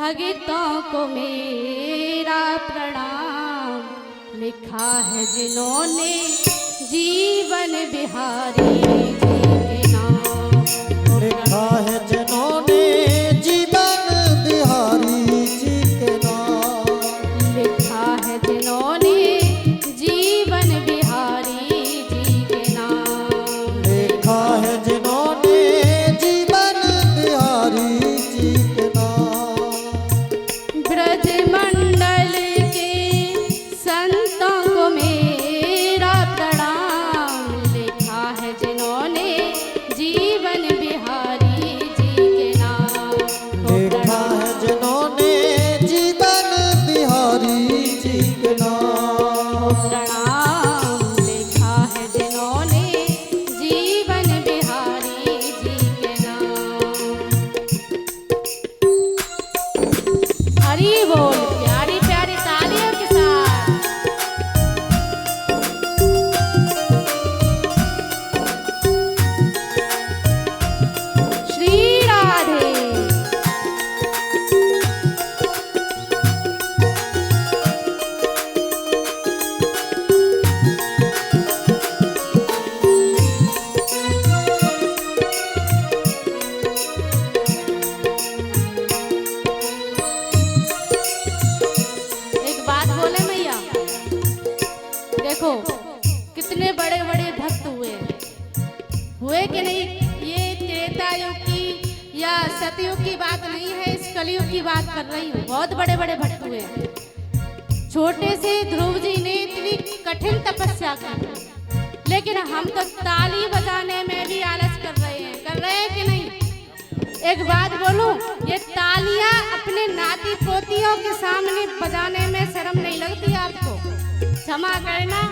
भक्तों को मेरा प्रणाम। लिखा है जिन्होंने जीवन बिहारी जी के नाम। लिखा है जिन्होंने जीवन बिहारी जी के नाम। लिखा है जिन्होंने जीवन बिहारी जी के नाम। लिखा है जिन्होंने जीवन बिहारी जी के नाम। ब्रज मंडल के संतों को मेरा प्रणाम। लिखा है जिन्होंने जीवन बिहारी जी के नाम। लिखा है जिन्होंने जीवन बिहारी जी के नाम। प्रणाम। लिखा है जिन्होंने जीवन बिहारी जी के नाम। हरि बोल। प्यारी प्यारी तालियों के साथ श्री राधे। एक बात बोले मैया, देखो कितने बड़े बड़े भक्त हुए कि नहीं। ये त्रेता युग की या सतयुग की बात नहीं है, इस कलयुग की बात कर रही हूँ। बहुत बड़े बड़े भक्त हुए। छोटे से ध्रुव जी ने इतनी कठिन तपस्या की, लेकिन हम तो ताली बजाने में भी आलस कर रहे हैं कि नहीं। एक बात बोलूं, ये तालियां अपने नाती पोतियों के सामने बजाने में शर्म नहीं लगती आपको? क्षमा करना,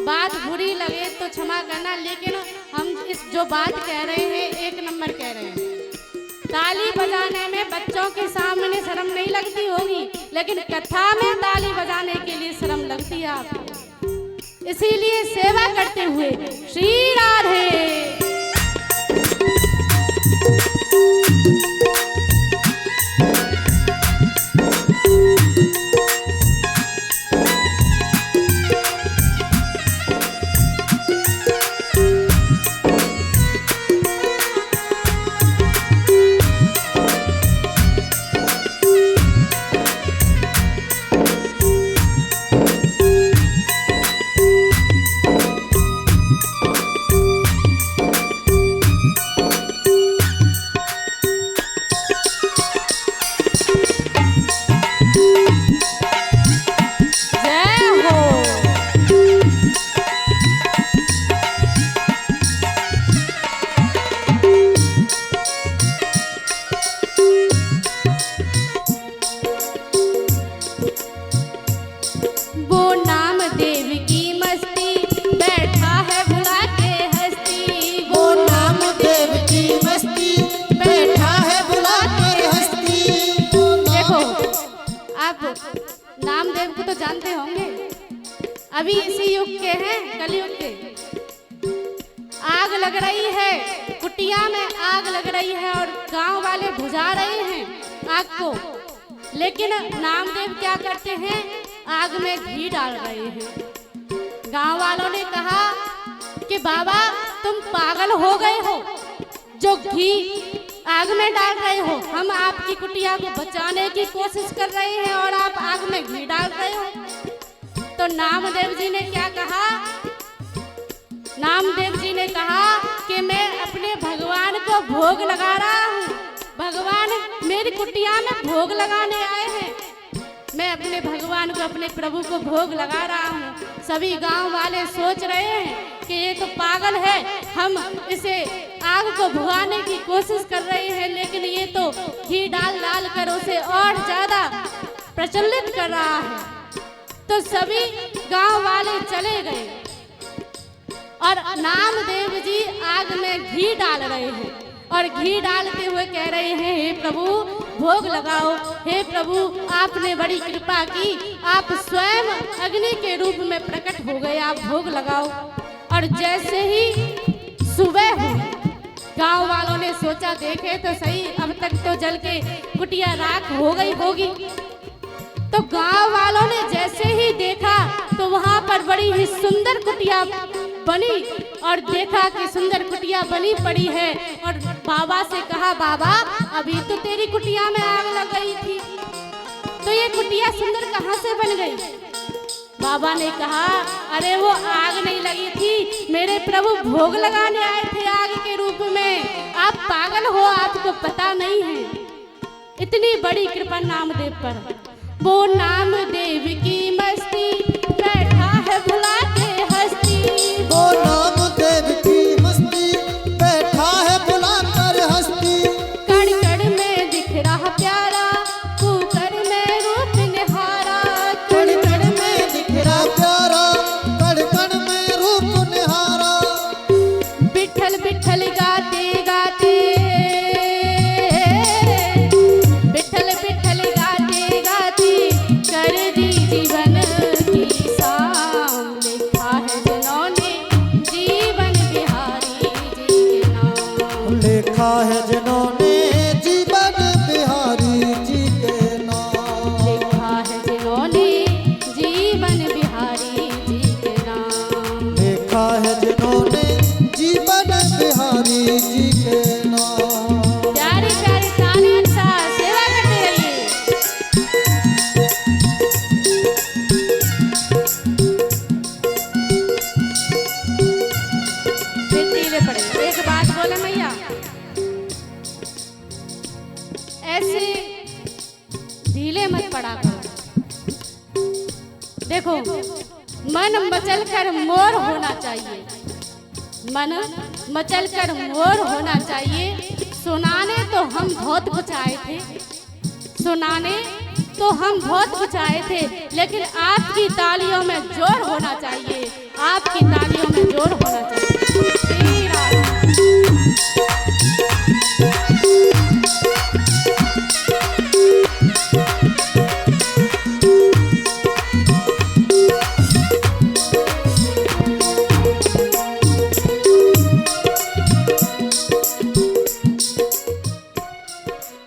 बात बुरी लगे तो क्षमा करना, लेकिन हम इस जो बात कह रहे हैं एक नंबर कह रहे हैं। ताली बजाने में बच्चों के सामने शर्म नहीं लगती होगी, लेकिन कथा में ताली बजाने के लिए शर्म लगती है आपको। इसीलिए सेवा करते हुए श्री राधे। नामदेव को तो जानते होंगे, अभी इसी युग के हैं, कलयुग के। आग लग रही है, कुटिया में आग लग रही है और गांव वाले बुझा रहे हैं आग को, लेकिन नामदेव क्या करते हैं, आग में घी डाल रहे हैं। गांव वालों ने कहा कि बाबा तुम पागल हो गए हो, जो घी आग में डाल रहे हो। हम आपकी कुटिया को बचाने की कोशिश कर रहे हैं और आप आग में घी डाल रहे हो। तो नामदेव जी ने क्या कहा, नामदेव जी ने कहा कि मैं अपने भगवान को भोग लगा रहा हूँ। भगवान मेरी कुटिया में भोग लगाने आए हैं, मैं अपने भगवान को, अपने प्रभु को भोग लगा रहा हूँ। सभी गांव वाले सोच रहे हैं कि ये तो पागल है, हम इसे आग को भुगाने की कोशिश कर रहे हैं, लेकिन ये तो घी डाल डाल कर उसे और ज्यादा प्रचलित कर रहा है। तो सभी गांव वाले चले गए और नामदेव जी आग में घी डाल रहे हैं और घी डालते हुए कह रहे हैं, हे प्रभु भोग लगाओ, हे प्रभु आपने बड़ी कृपा की, आप स्वयं अग्नि के रूप में प्रकट हो गए, आप भोग लगाओ। और जैसे ही सुबह हुई गांव वालों ने सोचा देखे तो सही, अब तक तो जल के कुटिया राख हो गई होगी। तो गांव वालों ने जैसे ही देखा तो वहां पर बड़ी ही सुंदर कुटिया बनी और देखा कि सुंदर कुटिया बनी पड़ी है। और बाबा से कहा, बाबा अभी तो तेरी कुटिया में आग लग गई थी, तो ये कुटिया सुंदर कहाँ से बन गई? बाबा ने कहा, अरे वो आग नहीं लगी थी, मेरे प्रभु भोग लगाने आए थे आग के रूप में। आप पागल हो, आपको पता नहीं है। इतनी बड़ी कृपा नामदेव पर। वो नामदेव की मस्ती बैठा है भुला के हस्ती। वो नामदेव की मस्ती बैठा है बुला कर हस्ती। कण कण में दिख रहा प्यारा, कुकर में रूप निहारा। कण कण में दिख रहा प्यारा, कण कण में रूप निहारा। बिठल बिठल गाते गाते, बिठल बिठल गाते गाते कर दी जीवन की शाम। लिखा है जिन्होंने जीवन बिहारी जी के नाम। लिखा है जिन्होंने जीवन बिहारी जी के नाम। लिखा है जिन्होंने जीवन बिहारी जी के नाम। लिखा है जिन्होंने जीवन बिहारी जी के नाम। प्यारी प्यारी तालियों से सेवा करते रहिए। फिर ढीले पड़े। एक बात बोले मैया, ऐसे ढीले मत पड़ा करो। देखो, मन मचल कर मोर होना चाहिए, मन मचल कर मोर होना चाहिए। सुनाने तो हम बहुत कुछ आए थे, सुनाने तो हम बहुत कुछ आए थे, लेकिन आपकी तालियों में जोर होना चाहिए, आपकी तालियों में जोर होना चाहिए। श्री राम।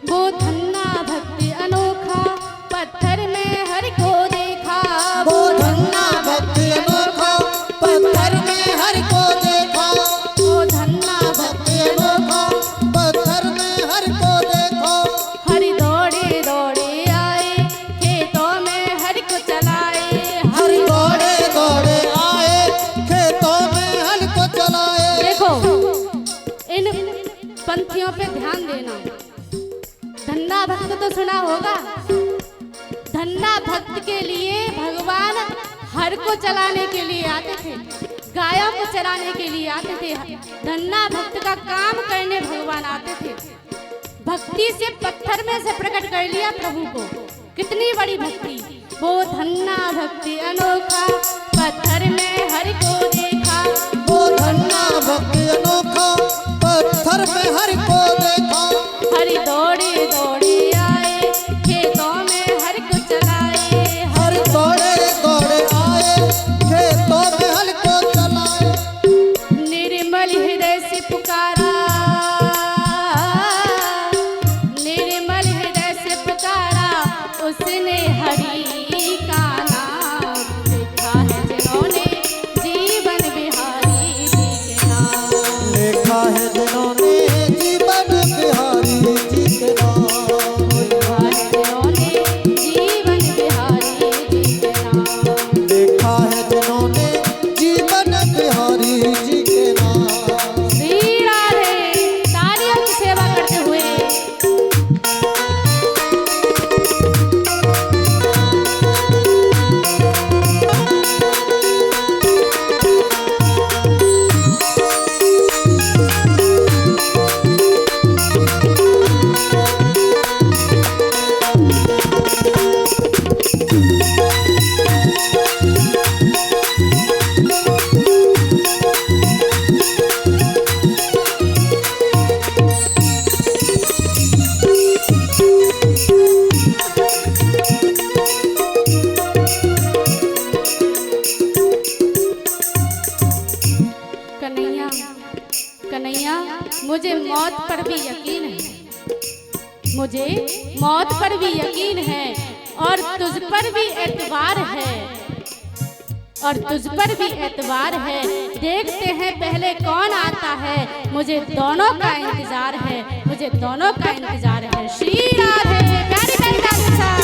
वो धन्ना भक्ति अनोखा, पत्थर में हरि को देखा। वो धन्ना भक्ति अनोखा, पत्थर में हरि को देखा। वो धन्ना भक्ति अनोखा, पत्थर में हरि को देखा। हरि दौड़े दौड़े आए, खेतों में हरि को चलाए। हरि दौड़े दौड़े आए, खेतों में हल को चलाए। देखो, इन पंक्तियों पे ध्यान देना। धन्ना भक्त तो सुना होगा। धन्ना भक्त के लिए भगवान हर को चलाने के लिए आते थे, गायों को चराने के लिए आते थे। धन्ना भक्त का काम करने भगवान आते थे। भक्ति से पत्थर में से प्रकट कर लिया प्रभु को। कितनी बड़ी भक्ति। वो धन्ना भक्ति अनोखा, पत्थर में हरि को देखा। वो धन्ना भक्ति अनोखा, पत्थर में हरि को देखा। हरि दौड़े दौड़े आए, खेतों में हरि को चलाए। हरि दौड़े दौड़े आए, खेतों में हल को चलाए। निर्मल हृदय से पुकारा, निर्मल हृदय से पुकारा, उसने हरि का नाम। लिखा है जिन्होंने जीवन कन्हैया मुझे मौत पर भी यकीन है, मुझे मौत पर भी यकीन है और तुझ पर भी एतबार है, और तुझ पर भी एतबार है। देखते हैं पहले कौन आता है, मुझे दोनों का इंतजार है, मुझे दोनों का इंतजार है। श्री राधे प्यारी प्यारी दादी साहब।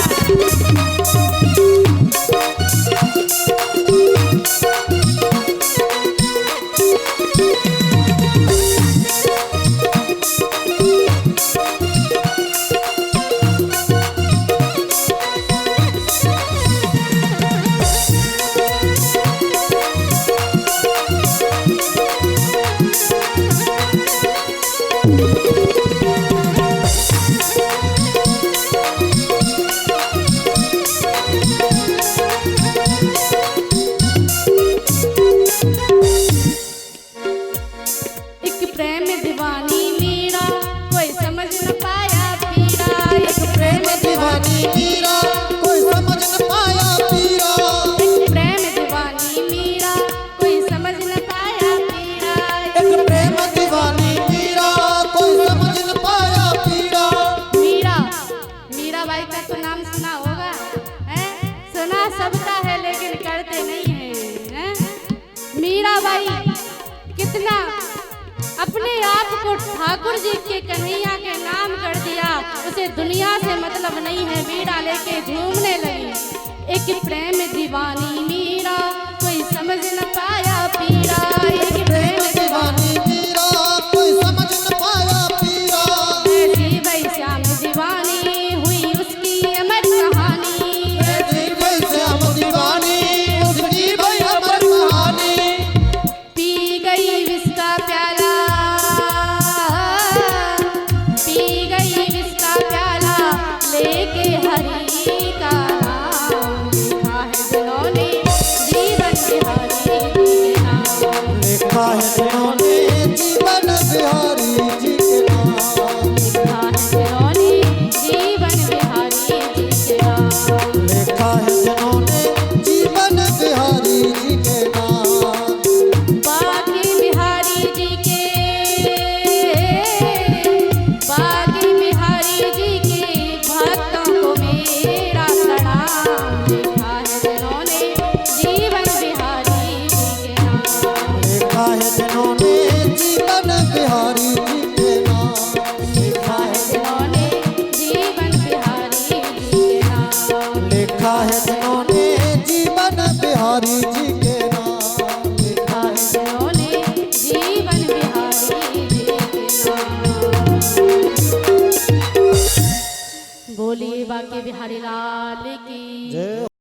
सबका है लेकिन करते नहीं है। मीराबाई कितना अपने आप को ठाकुर जी के कन्हैया के नाम कर दिया, उसे दुनिया से मतलब नहीं है, बीड़ा लेके झूमने लगी। एक प्रेम दीवानी मीरा कोई समझ न पाया पीरा, एक प्रेम दीवानी मीरा कोई समझ न पाया पीरा। ऐसी वही श्याम दीवानी हुई उसकी अमर कहानी, ऐसी वही श्याम दीवानी उसकी वही अमर कहानी। पी गई विष का प्याला, पी गई विष का प्याला लेके हरि का नाम, लिखा है जिन्होंने जीवन बिहारी जी के नाम, लिखा है जिन्होंने जीवन बिहारी जी के नाम, लिखा है जिन्होंने जीवन बिहारी जी के नाम, लिखा है जिन्होंने जीवन बिहारी जी के नाम। बाकी बिहारी जी के, बाकी बिहारी जी के भक्तों को मेरा प्रणाम, लिखा है जिन्होंने जीवन बिहारी जी के नाम, लिखा है जिन्होंने जीवन बिहारी जी के नाम, लिखा है जिन्होंने जीवन बिहारी जी के नाम, लिखा है जिन्होंने जीवन बिहारी जी के नाम, लिखा है जिन्होंने जीवन बिहारी जी के नाम। बोलिए बाकी बिहारी लाल की जय।